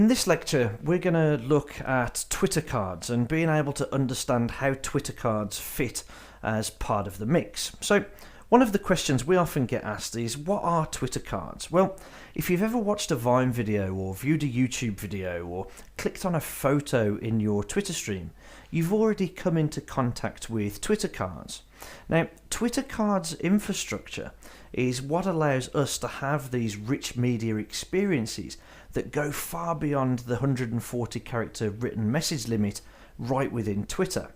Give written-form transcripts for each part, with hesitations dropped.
this lecture, we're going to look at Twitter cards and being able to understand how Twitter cards fit as part of the mix. So one of the questions we often get asked is, what are Twitter cards? Well, if you've ever watched a Vine video or viewed a YouTube video or clicked on a photo in your Twitter stream, you've already come into contact with Twitter cards. Now, Twitter cards infrastructure is what allows us to have these rich media experiences that go far beyond the 140 character written message limit right within Twitter.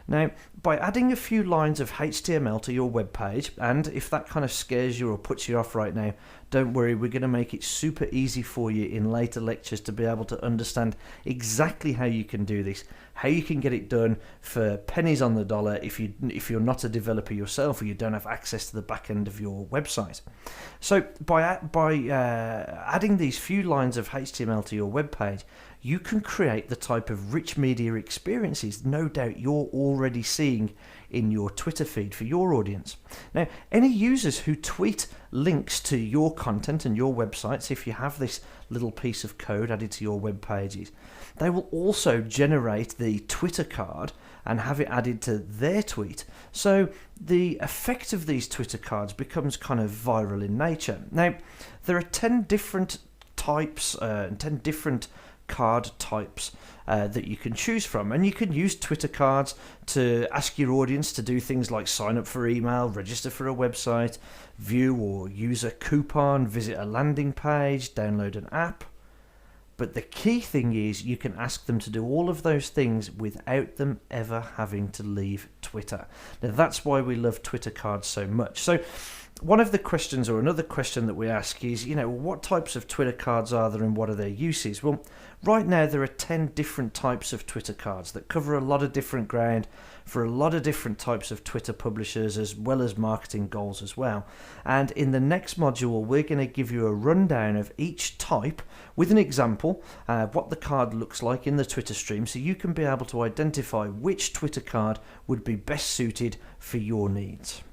Now, by adding a few lines of HTML to your web page, and if that kind of scares you or puts you off right now, don't worry, we're going to make it super easy for you in later lectures to be able to understand exactly how you can do this, how you can get it done for pennies on the dollar if you're not a developer yourself or you don't have access to the back end of your website. So by adding these few lines of HTML to your web page, you can create the type of rich media experiences no doubt you're already seeing in your Twitter feed for your audience. Now, any users who tweet links to your content and your websites, if you have this little piece of code added to your web pages, they will also generate the Twitter card and have it added to their tweet. So the effect of these Twitter cards becomes kind of viral in nature. Now, there are 10 different types, 10 different card types that you can choose from, and you can use Twitter cards to ask your audience to do things like sign up for email, register for a website, view or use a coupon, visit a landing page, download an app. But the key thing is you can ask them to do all of those things without them ever having to leave Twitter. Now, that's why we love Twitter cards so much. So one of the questions, or another question that we ask is, what types of Twitter cards are there and what are their uses? Well, right now there are 10 different types of Twitter cards that cover a lot of different ground for a lot of different types of Twitter publishers as well as marketing goals as well. And in the next module, we're going to give you a rundown of each type with an example, what the card looks like in the Twitter stream, so you can be able to identify which Twitter card would be best suited for your needs.